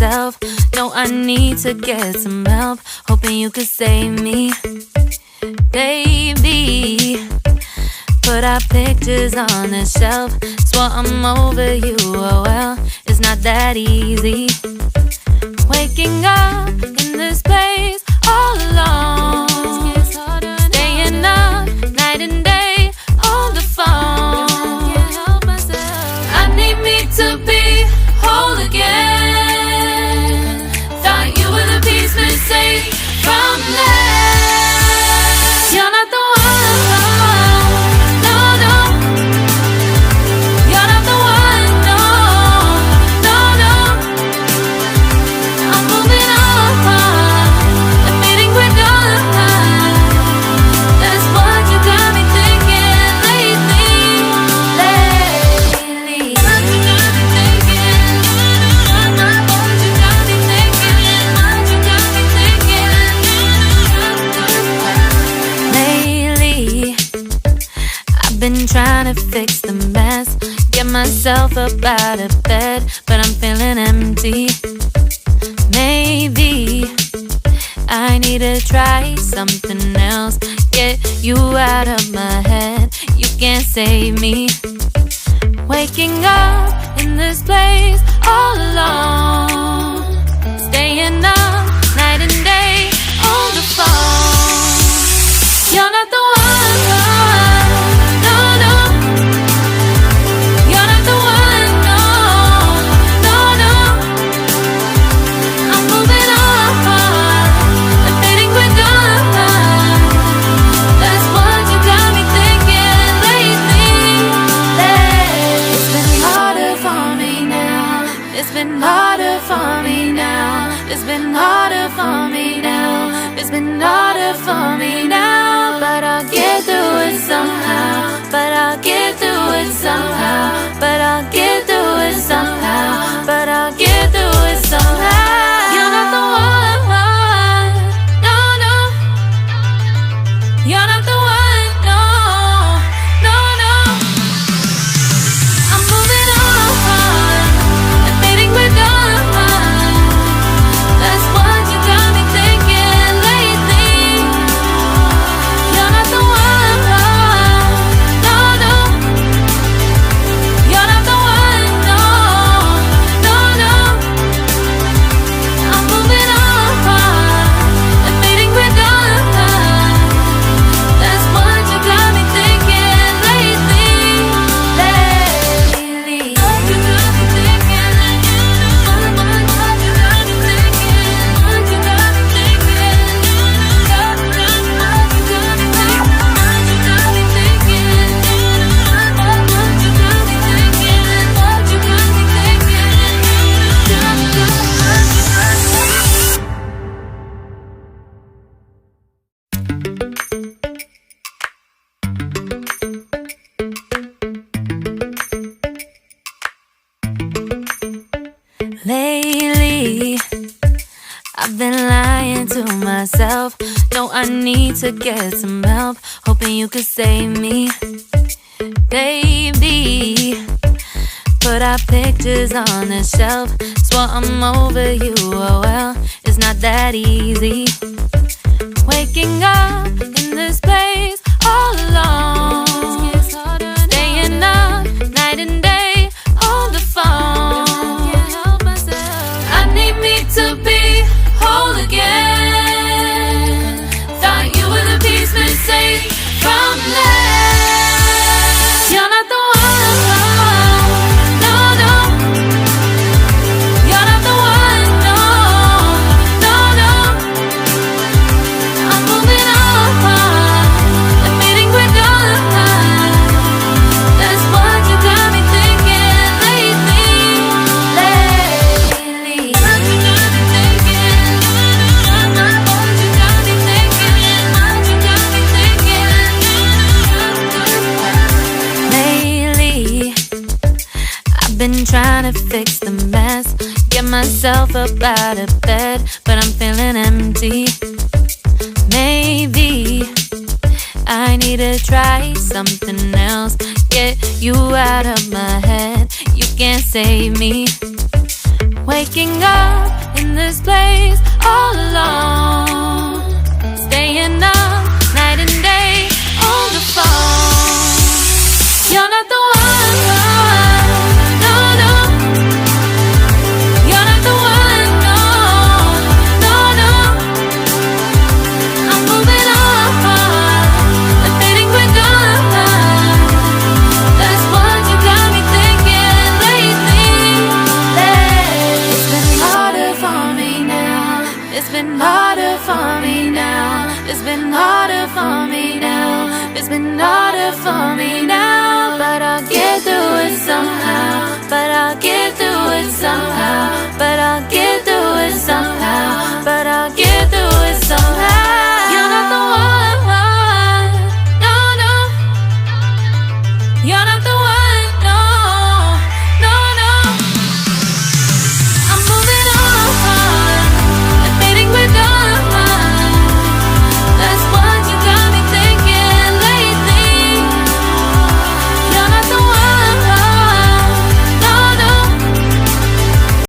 myself. No, I need to get some help. Hoping you could save me, baby. Put our pictures on the shelf. Swore I'm over you, oh well, it's not that easy. Waking up in this place all alone, staying up night and day on the phone. I need me to be whole again. Thought you were the piece missing from left. You're not the one, no, no. You're not the one, no, no, no. I'm moving on, admitting we're done. That's what you got me thinking lately. What you got me thinking? What you got me thinking? What you got me thinking? Lately, I've been trying to fix the mess, get myself up out of bed, but I'm feeling empty. Maybe I need to try something else, get you out of my head. You can't save me. Waking up in this place all alone, staying up night and day on the phone. You're not the one, no, no. You're not the one, no, no, no. I'm moving on, admitting we're done. That's what you got me thinking lately. It's been harder for me now. It's been harder for me now. It's been harder for me now. It's been harder for me now. But I'll get through it somehow. But I'll get through it somehow. But I'll get through it somehow. But I'll get through it somehow. You're not the one, no, no. You're not the one, no, no, no. I'm moving on, admitting we're done. That's what you got me thinking lately. You're not the one, no, no. You're not the one, no, no, no. I'm moving on, admitting we're done. That's what you got me thinking lately. What you got me thinking? What you got me thinking? What you got me thinking? What you got me thinking? What you got me thinking? What you got me thinking? What you got me thinking? Lately, I've been lying to myself. No, I need to get some help. Hoping you could save me, baby. Put our pictures on the shelf. Swore I'm over you, oh well, it's not that easy. Waking up in this place all alone, staying up night and day on the phone. I need me to be whole again. Thought you were the piece missing from left. You're not the one, no, no. You're not the one, no, no, no. I'm moving on, admitting we're done. That's what you got me thinking lately. What you got me thinking? What you got me thinking? What you got me thinking? Lately, I've been trying to fix the mess, get myself up out of bed, but I'm feeling empty. Maybe I need to try something else, get you out of my head. You can't save me. Waking up in this place all alone, staying up night and day on the phone. You're not the one, no, no. You're not the one, no, no, no. I'm moving on, but fading quicker. That's what you got me thinking lately. It's been harder for me now. It's been harder for me now. It's been harder for me now. It's been harder for me now. But I'll get through it somehow. But I'll get through it somehow. But I'll get through it somehow.